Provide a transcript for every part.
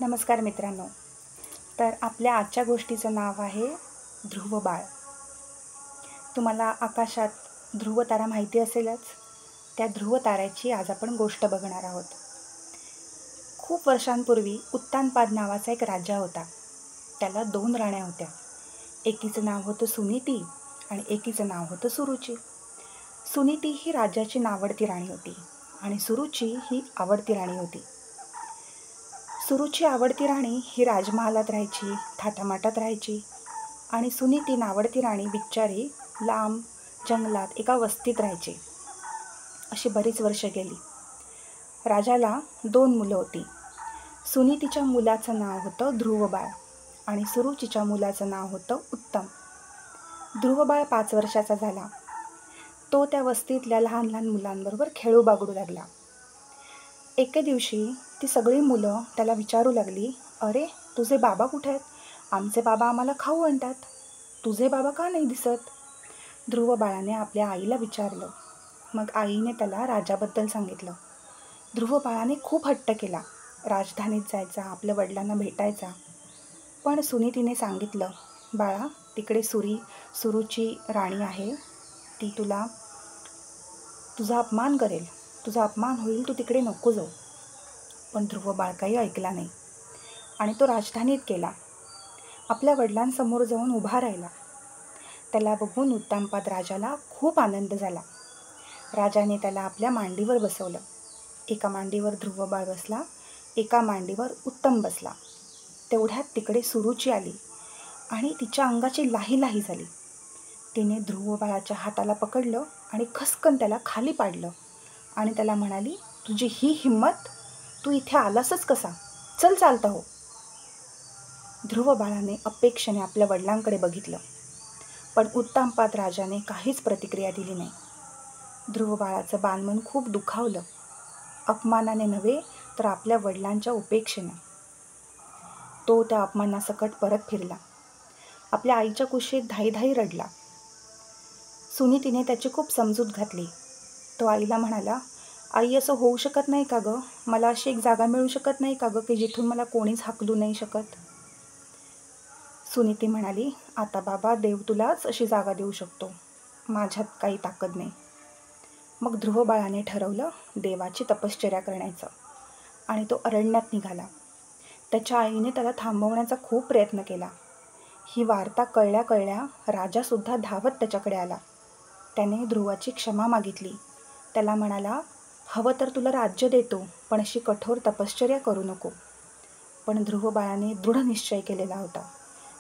नमस्कार मित्रांनो. तर आपल्या आजच्या गोष्टीचं नाव आहे ध्रुव बाळ. तुम्हाला आकाशात ध्रुव तारा माहिती असेलच. त्या ध्रुव ताऱ्याची आज आपण गोष्ट बघणार आहोत. खूप वर्षांपूर्वी उत्तानपाद नावाचा एक राजा होता. त्याला 2 राण्या होत्या. एकीचं नाव होतं सुनीती आणि एकीचं नाव होतं सुरुची. सुनीती ही राजाची नावडती राणी होती आणि सुरुची ही आवडती राणी होती. सुरुची आवडती राणी ही राजमहालात राहायची, थाटामाटात राहायची आणि सुनीती नावडती राणी बिचारी लांब जंगलात एका वस्तीत राहायची. अशी बरीच वर्ष गेली. राजाला 2 मुलं होती. सुनीतीच्या मुलाचं नाव होतं ध्रुवबाळ आणि सुरुचीच्या मुलाचं नाव होतं उत्तम. ध्रुवबाळ 5 वर्षाचा झाला. तो त्या वस्तीतल्या लहान लहान मुलांबरोबर खेळू बागडू लागला. एके दिवशी ती सगळी मुलं त्याला विचारू लागली, "अरे, तुझे बाबा कुठे आहेत? आमचे बाबा आम्हाला खाऊ आणतात. तुझे बाबा का नाही दिसत?" ध्रुव बाळाने आपल्या आईला विचारलं. मग आईने त्याला राजाबद्दल सांगितलं. ध्रुव बाळाने खूप हट्ट केला. राजधानीत जायचा, आपल्या वडिलांना भेटायचा. पण सुनीतीने सांगितलं, "बाळा, तिकडे सुरुची राणी आहे. ती तुझा अपमान करेल. तुझा अपमान होईल, तू तिकडे नको जाऊ." पण ध्रुव बाळ काही ऐकला नाही आणि तो राजधानीत गेला. आपल्या वडिलांसमोर जाऊन उभा राहिला. त्याला बघून उत्तानपाद राजाला खूप आनंद झाला. राजाने त्याला आपल्या मांडीवर बसवलं. एका मांडीवर ध्रुव बाळ बसला, एका मांडीवर उत्तम बसला. तेवढ्यात तिकडे सुरुची आली आणि तिच्या अंगाची लाही लाही झाली. तिने ध्रुव बाळाच्या हाताला पकडलं आणि खसकन त्याला खाली पाडलं आणि त्याला म्हणाली, "तुझी ही हिंमत? तू इथे आलासच कसा? चल चालता हो." ध्रुव बाळाने अपेक्षेने आपल्या वडिलांकडे बघितलं, पण उत्तानपाद राजाने काहीच प्रतिक्रिया दिली नाही. ध्रुव बाळाचं बालमन खूप दुखावलं. अपमानाने नव्हे तर आपल्या वडिलांच्या उपेक्षेने. तो त्या अपमानासकट परत फिरला. आपल्या आईच्या कुशीत धाईधाई रडला. सुनीतीने त्याची खूप समजूत घातली. तो आईला म्हणाला, "आई, असं होऊ शकत नाही का गं? मला अशी एक जागा मिळू शकत नाही का गं की जिथून मला कोणीच हाकलू नाही शकत?" सुनीती म्हणाली, "आता बाबा, देव तुलाच अशी जागा देऊ शकतो. माझ्यात काही ताकद नाही." मग ध्रुव बाळाने ठरवलं देवाची तपश्चर्या करण्याचं आणि तो अरण्यात निघाला. त्याच्या आईने त्याला थांबवण्याचा खूप प्रयत्न केला. ही वार्ता कळल्या कळल्या राजासुद्धा धावत त्याच्याकडे आला. त्याने ध्रुवाची क्षमा मागितली. त्याला म्हणाला, "हवं तर तुला राज्य देतो, पण अशी कठोर तपश्चर्या करू नको." पण ध्रुव बाळाने दृढ निश्चय केलेला होता.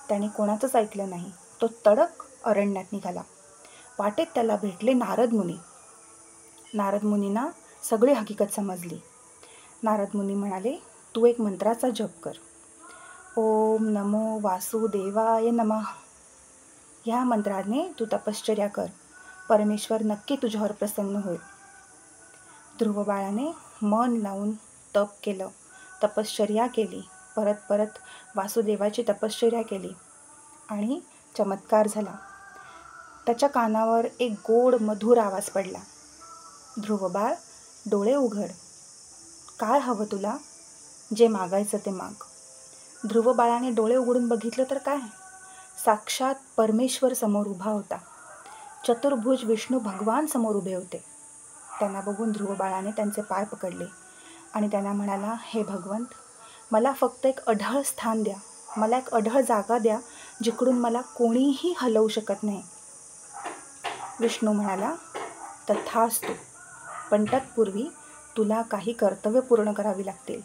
त्याने कोणाचंच ऐकलं नाही. तो तडक अरण्यात निघाला. वाटेत त्याला भेटले नारद मुनी. नारद मुनींना सगळी हकीकत समजली. नारद मुनी म्हणाले, "तू एक मंत्राचा जप कर. ओम नमो वासुदेवाय नमः. ह्या मंत्राने तू तपश्चर्या कर. परमेश्वर नक्की तुझ्यावर प्रसन्न होईल." ध्रुव बाळाने मन लावून तप केलं, तपश्चर्या केली, परत परत वासुदेवाची तपश्चर्या केली आणि चमत्कार झाला. त्याच्या कानावर एक गोड मधुर आवाज पडला, "ध्रुव बाळ, डोळे उघड. काय हवं तुला? जे मागायचं ते माग." ध्रुव बाळाने डोळे उघडून बघितलं तर काय, साक्षात परमेश्वर समोर उभा होता. चतुर्भुज विष्णू भगवान समोर उभे होते. त्यांना बघून ध्रुव बाळाने त्यांचे पाय पकडले आणि त्यांना म्हणाला, "हे भगवंत, मला फक्त एक अढळ स्थान द्या. मला एक अढळ जागा द्या, जिकडून मला कोणीही हलवू शकत नाही." विष्णू म्हणाला, "तथास्तु. पण तत्पूर्वी तुला काही कर्तव्य पूर्ण करावी लागतील.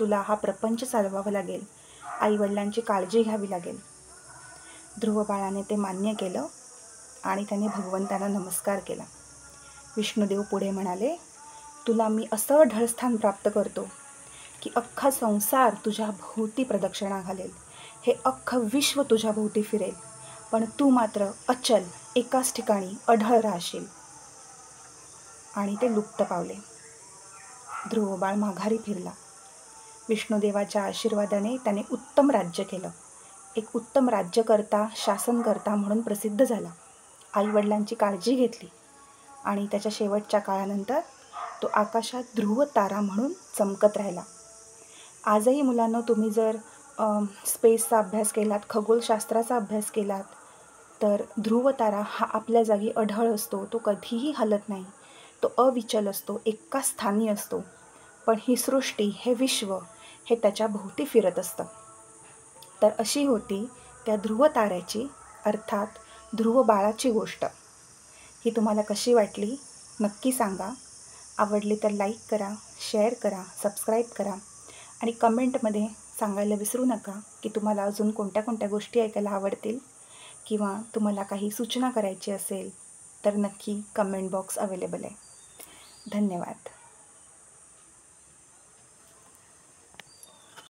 तुला हा प्रपंच चालवावा लागेल. आईवडिलांची काळजी घ्यावी लागेल." ध्रुव बाळाने ते मान्य केलं आणि त्याने भगवंतांना नमस्कार केला. विष्णुदेव पुढे म्हणाले, "तुला मी असं ढळस्थान प्राप्त करतो की अख्खा संसार तुझ्या भोवती प्रदक्षिणा घालेल. हे अख्खं विश्व तुझ्या भोवती फिरेल, पण तू मात्र अचल एकाच ठिकाणी अढळ राहशील." आणि ते लुप्त पावले. ध्रुव बाळ माघारी फिरला. विष्णुदेवाच्या आशीर्वादाने त्याने उत्तम राज्य केलं. एक उत्तम राज्यकर्ता, शासनकर्ता म्हणून प्रसिद्ध झाला. आईवडिलांची काळजी घेतली आणि त्याच्या शेवटच्या काळानंतर तो आकाशात ध्रुव तारा म्हणून चमकत राहिला. आजही मुलांनो, तुम्ही जर स्पेसचा अभ्यास केलात, खगोलशास्त्राचा अभ्यास केलात, तर ध्रुवतारा हा आपल्या जागी अढळ असतो. तो कधीही हलत नाही. तो अविचल असतो, एका स्थानी असतो. पण ही सृष्टी, हे विश्व, हे त्याच्या भोवती फिरत असतं. तर अशी होती त्या ध्रुवताऱ्याची, अर्थात ध्रुवबाळाची गोष्ट. ही तुम्हाला कशी वाटली नक्की सांगा. आवडली तर लाईक करा, शेअर करा, सबस्क्राईब करा आणि कमेंटमध्ये सांगायला विसरू नका की तुम्हाला अजून कोणत्या कोणत्या गोष्टी ऐकायला आवडतील किंवा तुम्हाला काही सूचना करायची असेल तर नक्की कमेंट बॉक्स अवेलेबल आहे. धन्यवाद.